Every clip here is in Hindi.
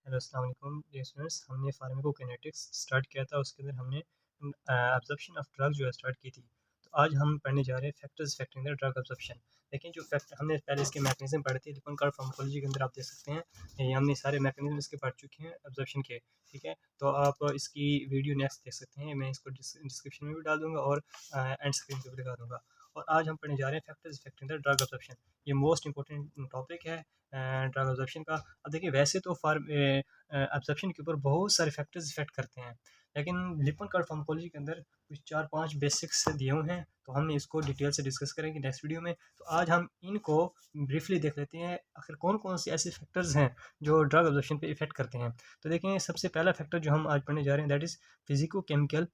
हेलो अस्सलाम वालेकुम डियर स्टूडेंट्स। हमने फार्माकोकाइनेटिक्स स्टार्ट किया था, उसके अंदर हमने एब्जॉर्प्शन ऑफ ड्रग जो है स्टार्ट की थी। तो आज हम पढ़ने जा रहे हैं factors affecting the drug absorption. लेकिन जो फैक्ट हमने पहले इसके मैकेनिज्म पढ़े थे, लिपन कार्ड फार्माकोलॉजी के अंदर आप देख सकते हैं, ये हमने सारे मैकेनिज्म इसके पढ़ चुके हैं एब्जॉर्प्शन के। ठीक है, तो आप इसकी वीडियो नेक्स्ट देख सकते हैं, मैं इसको डिस्क्रिप्शन में भी डाल दूंगा और एंड स्क्रीन पर भी दिखा दूंगा। और आज हम पढ़ने जा रहे हैं factors affecting the drug absorption. ये मोस्ट इंपॉर्टेंट टॉपिक है ड्रग एब्जॉर्प्शन का। अब देखिए, वैसे तो एब्जॉर्प्शन के ऊपर बहुत सारे फैक्टर्स इफेक्ट करते हैं, लेकिन लिपन कार्ड फार्माकोलॉजी के अंदर कुछ 4-5 बेसिक्स दिए हुए हैं, तो हम इसको डिटेल से डिस्कस करेंगे नेक्स्ट वीडियो में। तो आज हम इनको ब्रीफली देख लेते हैं, आखिर कौन कौन से ऐसे फैक्टर्स हैं जो ड्रग एब्जॉर्प्शन पे इफेक्ट करते हैं। तो देखें, सबसे पहला फैक्टर जो हम आज पढ़ने जा रहे हैं that is physico chemical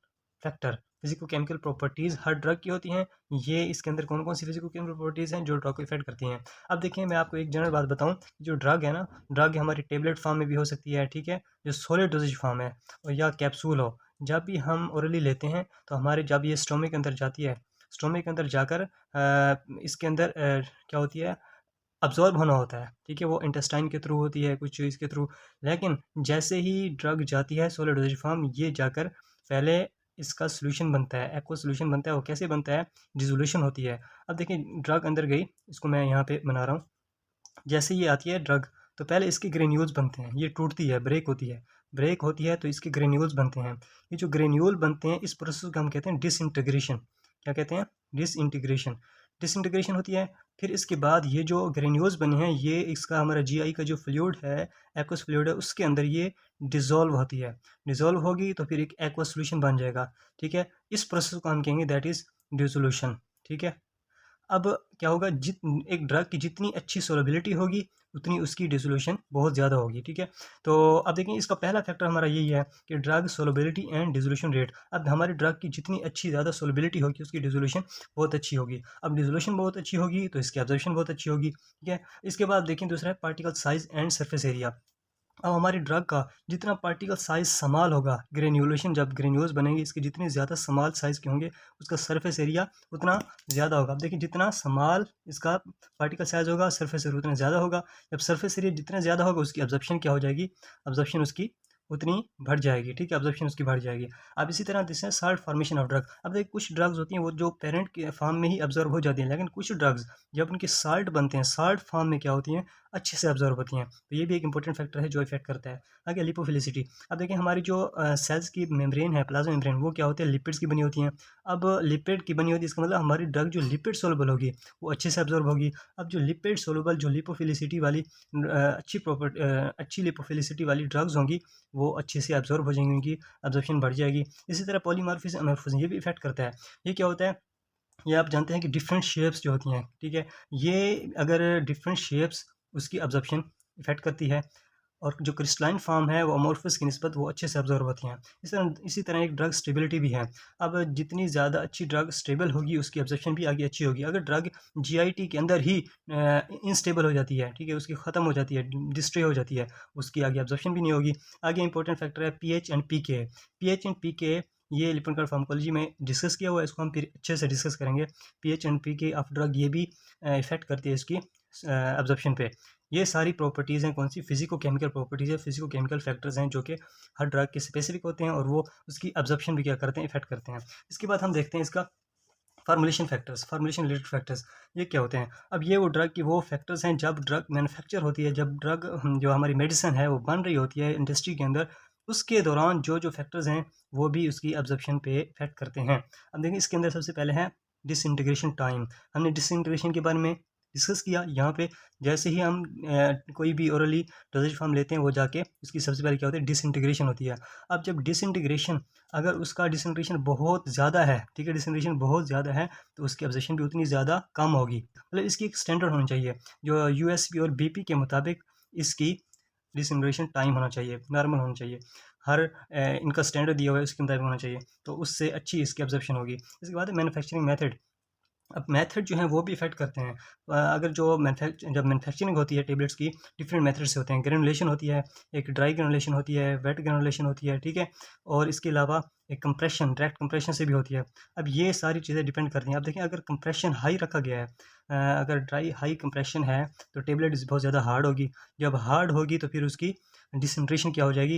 factor. Physico chemical properties her drug की होती हैं। ये इसके अंदर कौन कौन सी फिजिको केमिकल प्रॉपर्टीज़ हैं जो ड्रग को इफेक्ट करती हैं। अब देखिए, मैं आपको एक जनरल बात बताऊं, जो ड्रग है ना, ड्रग हमारी टेबलेट फॉर्म में भी हो सकती है, ठीक है, जो सॉलिड डोजेज फॉर्म है, और या कैप्सूल हो। जब भी हम ओरली लेते हैं तो हमारे जब ये स्टोमक के अंदर जाती है, स्टोमक के अंदर जाकर इसके अंदर क्या होती है, अब्जॉर्ब होना होता है। ठीक है, वो इंटेस्टाइन के थ्रू होती है, कुछ चीज़ के थ्रू। लेकिन जैसे ही ड्रग जाती है सॉलिड डोजेज फॉर्म, ये जाकर पहले इसका सोल्यूशन बनता है, एक्वा सोल्यूशन बनता है। वो कैसे बनता है, डिसोल्यूशन होती है। अब देखिए, ड्रग अंदर गई, इसको मैं यहाँ पे बना रहा हूँ। जैसे ये आती है ड्रग, तो पहले इसके ग्रेन्यूल्स बनते हैं, ये टूटती है, ब्रेक होती है। ब्रेक होती है तो इसके ग्रेन्यूल्स बनते हैं। ये जो ग्रेन्यूल बनते हैं, इस प्रोसेस को हम कहते हैं डिसइंटीग्रेशन। क्या कहते हैं, डिसइंटीग्रेशन। डिसइंटीग्रेशन होती है। फिर इसके बाद ये जो ग्रेन्यूल्स बने हैं, ये इसका हमारा जीआई का जो फ्लूइड है, एक्वस फ्लूइड है, उसके अंदर ये डिज़ोल्व होती है। डिज़ोल्व होगी तो फिर एक एक्वा सोल्यूशन बन जाएगा। ठीक है, इस प्रोसेस को हम कहेंगे दैट इज़ डिसोल्यूशन। ठीक है, अब क्या होगा, एक ड्रग की जितनी अच्छी सोलबिलिटी होगी, उतनी उसकी डिसोल्यूशन बहुत ज़्यादा होगी। ठीक है, तो अब देखिए, इसका पहला फैक्टर हमारा यही है कि drug solubility and dissolution rate. अब हमारी ड्रग की जितनी अच्छी ज़्यादा सोलबिलिटी होगी, उसकी डिसोल्यूशन बहुत अच्छी होगी। अब डिसोल्यूशन बहुत अच्छी होगी तो इसकी एब्जॉर्प्शन बहुत अच्छी होगी। ठीक है, इसके बाद देखें, दूसरा है particle size and surface area. अब हमारी ड्रग का जितना पार्टिकल साइज़ स्मॉल होगा, ग्रेन्युलेशन जब ग्रेन्यूल्स बनेंगे, इसके जितने ज़्यादा स्मॉल साइज़ के होंगे, उसका सरफेस एरिया उतना ज़्यादा होगा। अब देखिए, जितना स्मॉल इसका पार्टिकल साइज़ होगा, सरफेस एरिया उतना ज़्यादा होगा। जब सरफेस एरिया जितना ज़्यादा होगा, उसकी एब्जॉर्प्शन क्या हो जाएगी, एब्जॉर्प्शन उसकी उतनी बढ़ जाएगी। ठीक है, एब्जॉर्प्शन उसकी बढ़ जाएगी। अब इसी तरह दिस है साल्ट फॉर्मेशन ऑफ ड्रग। अब देखिए, कुछ ड्रग्स होती हैं वो जो पेरेंट के फॉर्म में ही एब्जॉर्ब हो जाती हैं, लेकिन कुछ ड्रग्स जब उनके साल्ट बनते हैं, साल्ट फॉर्म में क्या होती हैं, अच्छे से एब्जॉर्ब होती हैं। तो ये भी एक इंपॉर्टेंट फैक्टर है जो इफेक्ट करता है। आगे लिपोफिलिसिटी। अब देखिए, हमारी जो सेल्स की मेम्ब्रेन है, प्लाज्मा मेम्ब्रेन, वो क्या होते हैं, लिपिड्स की बनी होती हैं। अब लिपिड की बनी होती है, इसका मतलब हमारी ड्रग जो लिपिड सोलबल होगी, वो अच्छे से एब्जॉर्ब होगी। अब जो लिपिड सोलबल, जो लिपोफिलिसिटी वाली अच्छी लिपोफिलिसिटी वाली ड्रग्स होंगी, वो अच्छे से एब्जॉर्ब हो जाएंगी, उनकी एब्जॉर्प्शन बढ़ जाएगी। इसी तरह पॉलीमॉर्फिज्म अमॉर्फिज्म, ये भी इफेक्ट करता है। ये क्या होता है, ये आप जानते हैं कि डिफरेंट शेप्स जो होती हैं, ठीक है, ये अगर डिफरेंट शेप्स उसकी एब्जॉर्प्शन इफेक्ट करती है, और जो क्रिस्टलाइन फॉर्म है वो अमोर्फस की निस्बत वो अच्छे से ऑब्जर्व होती हैं। इसी तरह एक ड्रग स्टेबिलिटी भी है। अब जितनी ज़्यादा अच्छी ड्रग स्टेबल होगी, उसकी ऑब्जर्प्शन भी आगे अच्छी होगी। अगर ड्रग जीआईटी के अंदर ही इनस्टेबल हो जाती है, ठीक है, उसकी ख़त्म हो जाती है, डिस्ट्रे हो जाती है, उसकी आगे ऑब्जर्प्शन भी नहीं होगी। आगे इंपॉर्टेंट फैक्टर है pH and pK. PH and pK ये लिपन कार्ड फार्माकोलॉजी में डिस्कस किया हुआ है, इसको हम फिर अच्छे से डिस्कस करेंगे। PH and PK of drug ये भी इफेक्ट करती है इसकी एब्जॉर्प्शन पे। ये सारी प्रॉपर्टीज़ हैं, कौन सी, फिजिको केमिकल प्रॉपर्टीज़ है, फिजिको केमिकल फैक्टर्स हैं जो कि हर ड्रग के स्पेसिफिक होते हैं, और वो उसकी एब्जॉर्प्शन भी क्या करते हैं, इफेक्ट करते हैं। इसके बाद हम देखते हैं इसका formulation factors, formulation related factors. ये क्या होते हैं, अब ये वो ड्रग की वो फैक्टर्स हैं जब ड्रग मैन्युफैक्चर होती है, जब ड्रग जो हमारी मेडिसिन है वो बन रही होती है इंडस्ट्री के अंदर, उसके दौरान जो जो फैक्टर्स हैं वो भी उसकी एब्जॉर्प्शन पे इफेक्ट करते हैं। अब देखिए, इसके अंदर सबसे पहले है डिसइंटीग्रेशन टाइम। हमने डिसइंटीग्रेशन के बारे में डिस्कस किया। यहाँ पे जैसे ही हम कोई भी ओरली डोजेज फॉर्म लेते हैं, वो जाके उसकी सबसे पहले क्या होती है, डिसइंटीग्रेशन होती है। अब जब डिसइंटीग्रेशन, अगर उसका डिसइंटीग्रेशन बहुत ज़्यादा है, ठीक है, डिसइंटीग्रेशन बहुत ज़्यादा है, तो उसकी एब्जॉर्प्शन भी उतनी ज़्यादा कम होगी। मतलब इसकी एक स्टैंडर्ड होनी चाहिए, जो यूएसपी और बीपी के मुताबिक इसकी डिसइंटीग्रेशन टाइम होना चाहिए, नॉर्मल होना चाहिए। हर इनका स्टैंडर्ड दिया हुआ है, उसके मुताबिक होना चाहिए, तो उससे अच्छी इसकी एब्जॉर्प्शन होगी। इसके बाद मैन्युफैक्चरिंग मेथड। अब मेथड जो हैं वो भी इफ़ेक्ट करते हैं। अगर जब मैन्युफैक्चरिंग होती है टेबलेट्स की, डिफरेंट मेथड से होते हैं। ग्रेनुलेशन होती है, एक ड्राई ग्रेनुलेशन होती है, वेट ग्रेनुलेशन होती है, ठीक है, और इसके अलावा एक कंप्रेशन, डायरेक्ट कंप्रेशन से भी होती है। अब ये सारी चीज़ें डिपेंड करती हैं। अब देखें, अगर कंप्रेशन हाई रखा गया है, अगर ड्राई हाई कंप्रेशन है, तो टेबलेट बहुत ज़्यादा हार्ड होगी। जब हार्ड होगी तो फिर उसकी डिसेंट्रेशन क्या हो जाएगी,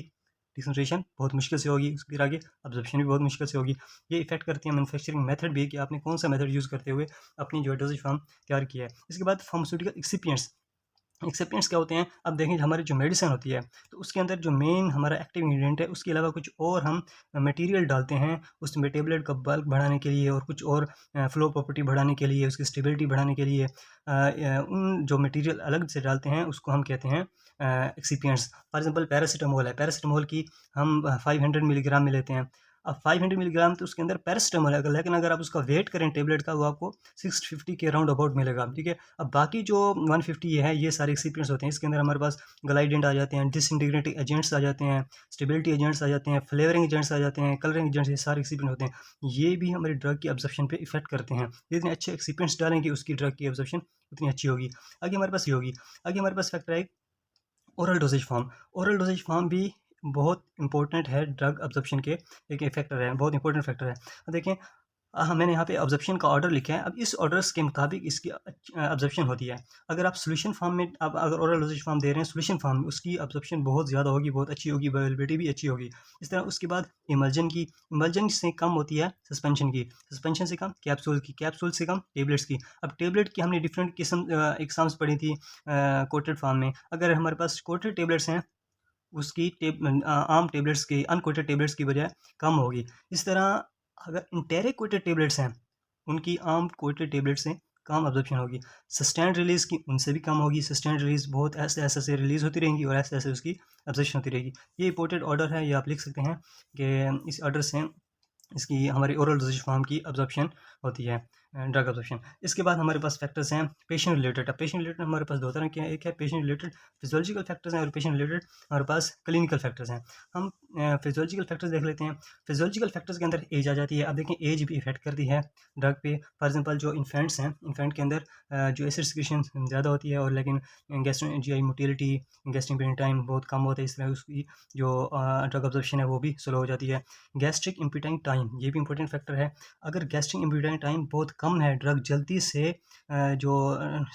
डिसेंट्रेशन बहुत मुश्किल से होगी, उसके आगे अब्जॉर्प्शन भी बहुत मुश्किल से होगी। ये इफेक्ट करती है मैन्युफैक्चरिंग मेथड भी, कि आपने कौन सा मेथड यूज़ करते हुए अपनी जो डोजेज फॉर्म तैयार किया है। इसके बाद फार्मास्यूटिकल एक्सिपिएंट्स, एक्सेप्टेंट्स क्या होते हैं? अब देखें हमारी जो मेडिसिन होती है, तो उसके अंदर जो मेन हमारा एक्टिव इंग्रीडिएंट है, उसके अलावा कुछ और हम मटेरियल डालते हैं उसमें, टेबलेट का बल्क बढ़ाने के लिए और कुछ और फ्लो प्रॉपर्टी बढ़ाने के लिए, उसकी स्टेबिलिटी बढ़ाने के लिए उन जो मटेरियल अलग से डालते हैं उसको हम कहते हैं एक्सिपिएंट्स। फॉर एग्जांपल पैरासिटामोल है, पैरासिटामोल की हम 500 मिलीग्राम में लेते हैं। अब 500 मिलीग्राम तो उसके अंदर पैरासिटामोल है, लेकिन अगर आप उसका वेट करें टेबलेट का, वो आपको 650 के राउंड अबाउट मिलेगा, ठीक है। अब बाकी जो 150 है, ये सारे एक्सिपिएंट्स होते हैं। इसके अंदर हमारे पास ग्लाइडेंट आ जाते हैं, डिसइंटीग्रेटिंग एजेंट्स आ जाते हैं, स्टेबिलिटी एजेंट्स आ जाते हैं, फ्लेवरिंग एजेंट्स आ जाते हैं, कलरिंग एजेंट्स, ये सारे एक्सिपिएंट होते हैं। ये भी हमारी ड्रग की एब्जॉर्प्शन पे इफेक्ट करते हैं। जितने अच्छे एक्सिपिएंट्स डालेंगे उसकी ड्रग की एब्जॉर्प्शन उतनी अच्छी होगी। आगे हमारे पास ये होगी। आगे हमारे पास फैक्टर है oral doses form. Oral doses form भी बहुत इंपॉर्टेंट है ड्रग एब्जॉर्प्शन के, एक फैक्टर है, बहुत इंपॉर्टेंट फैक्टर है। देखिए मैंने यहाँ पे ऑब्जर्प्शन का ऑर्डर लिखा है। अब इस ऑर्डर्स के मुताबिक इसकी ऑब्जर्प्शन होती है। अगर आप सॉल्यूशन फॉर्म में, अब अगर ओरल डोजेज फॉर्म दे रहे हैं सॉल्यूशन फॉर्म में, उसकी ऑब्जर्प्शन बहुत ज़्यादा होगी, बहुत अच्छी होगी, अवेलेबिलिटी भी अच्छी होगी। इस तरह उसके बाद इमल्जन से कम होती है सस्पेंशन की, सस्पेंशन से कम कैप्सूल की, कैप्सूल से कम टेबलेट्स की। अब टेबलेट की हमने डिफरेंट किस्म एग्जाम्स पढ़ी थी कोटेड फॉर्म में। अगर हमारे पास कोटेड टेबलेट्स हैं, उसकी आम टेबलेट्स की, अनकोटेड टेबलेट्स की बजाय कम होगी। इस तरह अगर इंटेरिक कोटेड टेबलेट्स हैं, उनकी आम कोटेड टेबलेट से कम अब्जॉर्प्शन होगी। सस्टेंड रिलीज़ की उनसे भी कम होगी। सस्टेंड रिलीज़ बहुत ऐसे ऐसे से रिलीज़ होती रहेंगी और ऐसे ऐसे उसकी अब्जॉर्प्शन होती रहेगी। ये इंपॉर्टेंट ऑर्डर है, ये आप लिख सकते हैं कि इस ऑर्डर से इसकी हमारी ओरल डोजेज फॉर्म की अब्जॉर्प्शन होती है, ड्रग अब्जॉर्प्शन। इसके बाद हमारे पास फैक्टर्स हैं पेशेंट रिलेटेड। अब पेशेंट रिलेटेड हमारे पास दो तरह के हैं, एक है पेशेंट रिलेटेड फिजियोलॉजिकल फैक्टर्स हैं, और पेशेंट रिलेटेड हमारे पास क्लिनिकल फैक्टर्स हैं। हम फिजियोलॉजिकल फैक्टर्स देख लेते हैं। फिजियोलॉजिकल फैक्टर्स के अंदर एज आ जाती है। अब देखें एज भी इफेक्ट करती है ड्रग पे। फॉर एग्जांपल जो इन्फेंट्स हैं, इन्फेंट के अंदर जो एसिड सिक्रीशन ज़्यादा होती है, और लेकिन gastro GI motility, gastric time बहुत कम होता है, इस तरह उसकी जो ड्रग अब्जॉर्प्शन है वो भी स्लो हो जाती है। गैस्ट्रिक इम्पिटाइंग टाइम, ये भी इंपॉर्टेंट फैक्टर है। अगर गैस्ट्रिक इम्पिटाइंग टाइम बहुत कम है, ड्रग जल्दी से जो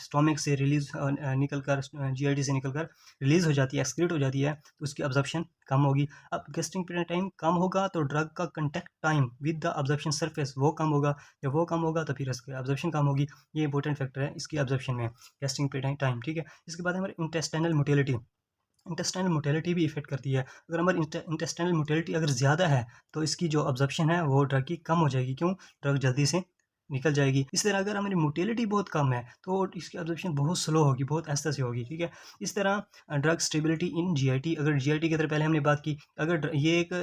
स्टोमक से रिलीज निकल कर, जीआईटी से निकल कर रिलीज हो जाती है, एक्सक्रीट हो जाती है, तो उसकी अब्जॉर्प्शन कम होगी। अब गैस्ट्रिक इम्पिटाइंग टाइम कम होगा तो ड्रग का contact time with the absorption surface वो कम होगा। जब वो कम होगा तो फिर इसकी अब्जॉर्प्शन कम होगी। ये इंपॉर्टेंट फैक्टर है इसकी अब्जॉर्प्शन में, गैस्ट्रिक इम्पिटाइंग टाइम, ठीक है। इसके बाद हमारे इंटेस्टाइनल मोटिलिटी, इंटेस्टाइनल मोटिलिटी भी इफेक्ट करती है। अगर हमारी इंटेस्टाइनल मोटिलिटी अगर ज़्यादा है, तो इसकी जो अब्जॉर्प्शन है वो ड्रग की कम हो जाएगी। क्यों? ड्रग जल्दी से निकल जाएगी। इस तरह अगर हमारी मोटिलिटी बहुत कम है, तो इसकी अब्जॉर्प्शन बहुत स्लो होगी, बहुत आहिस्ता से होगी, ठीक है। इस तरह ड्रग स्टेबिलिटी इन जीआईटी, अगर जीआईटी की तरह पहले हमने बात की, अगर ये एक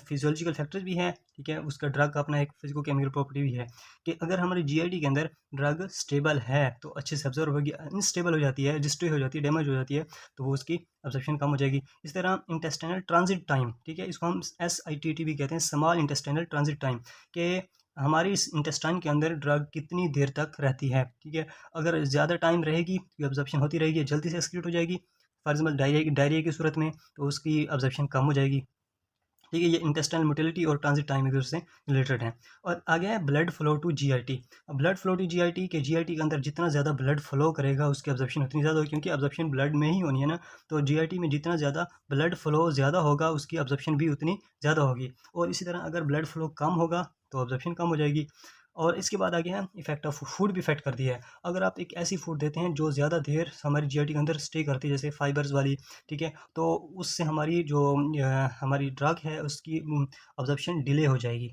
फिजियोलॉजिकल फैक्टर भी है, ठीक है, उसका ड्रग का अपना एक फिजिको केमिकल प्रॉपर्टी भी है, कि अगर हमारी जीआईटी के अंदर ड्रग स्टेबल है तो अच्छे से ऑब्जर्व होगी। अनस्टेबल हो जाती है, डिस्ट्रॉय हो जाती है, डैमेज हो जाती है, तो वो उसकी अब्जॉर्प्शन कम हो जाएगी। इस तरह इंटेस्टाइनल ट्रांजिट टाइम, ठीक है, इसको हम SITT भी कहते हैं, स्मॉल इंटेस्टाइनल ट्रांजिट टाइम, के हमारी इस इंटेस्टाइन के अंदर ड्रग कितनी देर तक रहती है, ठीक है। अगर ज़्यादा टाइम रहेगी तो अब्जॉर्प्शन होती रहेगी, जल्दी से एक्सक्रीट हो जाएगी। फॉर एग्जाम्पल डायरिया की सूरत में तो उसकी अब्जॉर्प्शन कम हो जाएगी, ठीक है। ये इंटेस्टाइनल मोटिलिटी और ट्रांजिट टाइम एक दूसरे से रिलेटेड है। और आगे है ब्लड फ्लो टू जीआईटी। अब ब्लड फ्लो टू जीआईटी, के जीआईटी के अंदर जितना ज़्यादा ब्लड फ्लो करेगा उसकी अब्जॉर्प्शन उतनी ज़्यादा होगी, क्योंकि अब्जॉर्प्शन ब्लड में ही होनी है ना। तो जीआईटी में जितना ज़्यादा ब्लड फ्लो ज़्यादा होगा उसकी अब्जॉर्प्शन भी उतनी ज़्यादा होगी। और इसी तरह अगर ब्लड फ्लो कम होगा तो अब्जॉर्प्शन कम हो जाएगी। और इसके बाद आगे है इफेक्ट ऑफ फूड भी इफेक्ट करती है। अगर आप एक ऐसी फूड देते हैं जो ज़्यादा देर हमारी जीआईटी के अंदर स्टे करती है, जैसे फाइबर्स वाली, ठीक है, तो उससे हमारी जो हमारी ड्रग है उसकी अब्जॉर्प्शन डिले हो जाएगी।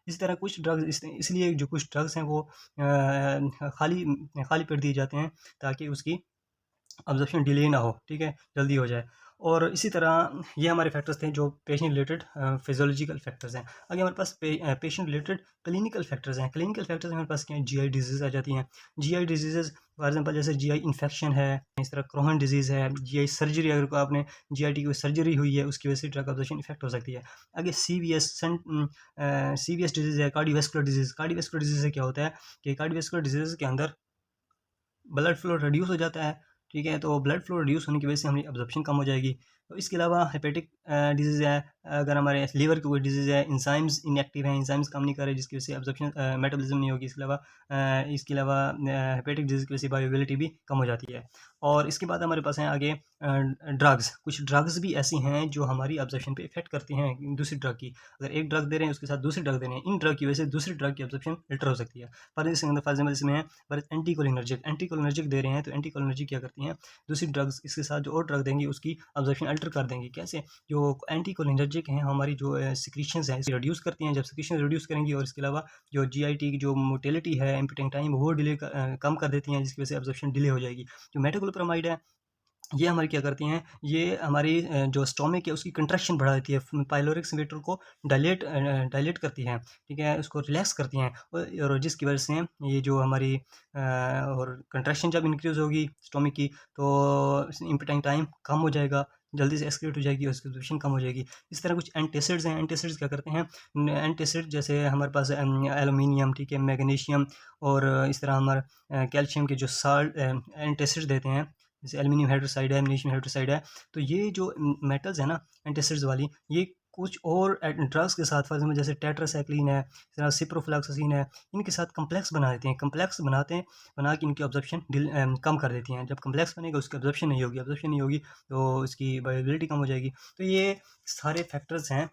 इसी तरह कुछ ड्रग्स इसलिए जो कुछ ड्रग्स हैं वो खाली खाली पेट दिए जाते हैं, ताकि उसकी अब्जॉर्प्शन डिले ना हो, ठीक है, जल्दी हो जाए। और इसी तरह ये हमारे फैक्टर्स थे जो पेशेंट रिलेटेड फिजियोलॉजिकल फैक्टर्स हैं। आगे हमारे पास पेशेंट रिलेटेड क्लिनिकल फैक्टर्स हैं। क्लिनिकल फैक्टर्स हमारे पास क्या है? जीआई डिजीज़ आ जाती हैं। जीआई डिजीज़ फॉर एग्जांपल जैसे जीआई इन्फेक्शन है, इस तरह क्रोहन डिजीज़ है, जीआई सर्जरी, अगर को आपने जीआईटी की सर्जरी हुई है उसकी वजह से ड्रग अब्जॉर्प्शन इफेक्ट हो सकती है। आगे सीवीएस डिजीज़ है, कार्डियोवैस्कुलर डिजीज़। कार्डियोवैस्कुलर डिजीज़ से क्या होता है कि कार्डियोवैस्कुलर डिजीज़ के अंदर ब्लड फ्लो रिड्यूस हो जाता है, ठीक है, तो ब्लड फ्लो रिड्यूस होने की वजह से हमारी अब्जॉर्प्शन कम हो जाएगी। तो इसके अलावा हेपेटिक डिजीज़ है, अगर हमारे लीवर की कोई डिजीज़ है, एंजाइम्स इनएक्टिव हैं, एंजाइम्स काम नहीं कर रहे जिसकी वजह से एब्जॉर्प्शन मेटाबॉलिज्म नहीं होगी। इसके अलावा हेपेटिक डिजीज़ की वजह से बायोअवेलेबिलिटी भी कम हो जाती है। और इसके बाद हमारे पास हैं आगे ड्रग्स। कुछ ड्रग्स भी ऐसी हैं जो हमारी एब्जॉर्प्शन पे इफ़ेक्ट करती हैं दूसरी ड्रग की। अगर एक ड्रग दे रहे हैं उसके साथ दूसरी ड्रग दे रहे हैं, इन ड्रग की वजह से दूसरी ड्रग की एब्जॉर्प्शन अल्टर हो सकती है। फॉर एग्जाम्पल इसमें है एंटीकोलिनर्जिक दे रहे हैं, तो एंटीकोलिनर्जिक क्या करती हैं, दूसरी ड्रग्स इसके साथ जो और ड्रग देंगी उसकी एब्जॉर्प्शन अल्टर कर देंगी। कैसे? जो एंटीकोलिनर्जिक हैं हमारी जो सिक्रीशंस हैं इसे रिड्यूस करती हैं, जब सिक्रीशन रिड्यूस करेंगी और इसके अलावा जो जीआईटी की जो मोटिलिटी है, इम्पिटिंग टाइम, वो कम कर देती हैं जिसकी वजह से एब्जॉर्प्शन डिले हो जाएगी। जो मेटोक्लोप्रामाइड है ये हमारी क्या करती हैं, ये हमारी जो स्टोमिक है उसकी कंट्रैक्शन बढ़ा देती है, पाइलोरिक स्फींक्टर को डायलेट करती हैं, ठीक है, उसको रिलैक्स करती हैं और जिसकी वजह से ये जो हमारी और कंट्रैक्शन जब इंक्रीज़ होगी स्टोमिक की तो इम्पिटिंग टाइम कम हो जाएगा, जल्दी से एक्सक्रीट हो जाएगी और उसकी एब्जॉर्प्शन कम हो जाएगी। इस तरह कुछ एंटासिड्स हैं, एंटासिड्स क्या करते हैं, एंटासिड जैसे हमारे पास एल्युमिनियम, ठीक है, मैग्नीशियम और इस तरह हमारा कैल्शियम के जो साल्ट एंटासिड्स देते हैं, जैसे एल्युमिनियम हाइड्रोक्साइड है, मैग्नीशियम हाइड्रोक्साइड है। तो ये जो मेटल्स है ना एंटासिड्स वाली, ये कुछ और ड्रग्स के साथ फॉर एग्जाम्पल जैसे टेट्रासाइक्लिन है, इस तरह सिप्रोफ्लॉक्सासिन है, इनके साथ कम्प्लेक्स बना देते हैं, कम्प्लेक्स बनाते हैं, बना के इनकी ऑब्जर्प्शन कम कर देती हैं। जब कम्प्लेक्स बनेगा उसकी ऑब्जर्प्शन नहीं होगी तो इसकी बायोअवेलेबिलिटी कम हो जाएगी। तो ये सारे फैक्टर्स हैं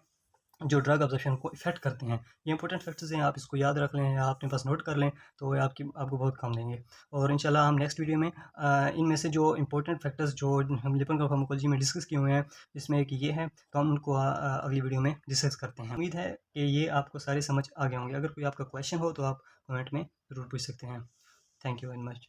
जो ड्रग अब्जॉर्प्शन को इफ़ेक्ट करते हैं। ये इंपॉर्टेंट फैक्टर्स हैं, आप इसको याद रख लें या अपने पास नोट कर लें तो ये आपको बहुत काम देंगे। और इंशाल्लाह हम नेक्स्ट वीडियो में इनमें से जो इंपॉर्टेंट फैक्टर्स जो हम लिपिड फार्माकोलॉजी में डिस्कस किए हुए हैं, जिसमें एक ये है, तो हम उनको अगली वीडियो में डिस्कस करते हैं। उम्मीद है कि ये आपको सारे समझ आ गए होंगे। अगर कोई आपका क्वेश्चन हो तो आप कमेंट में ज़रूर पूछ सकते हैं। Thank you very much.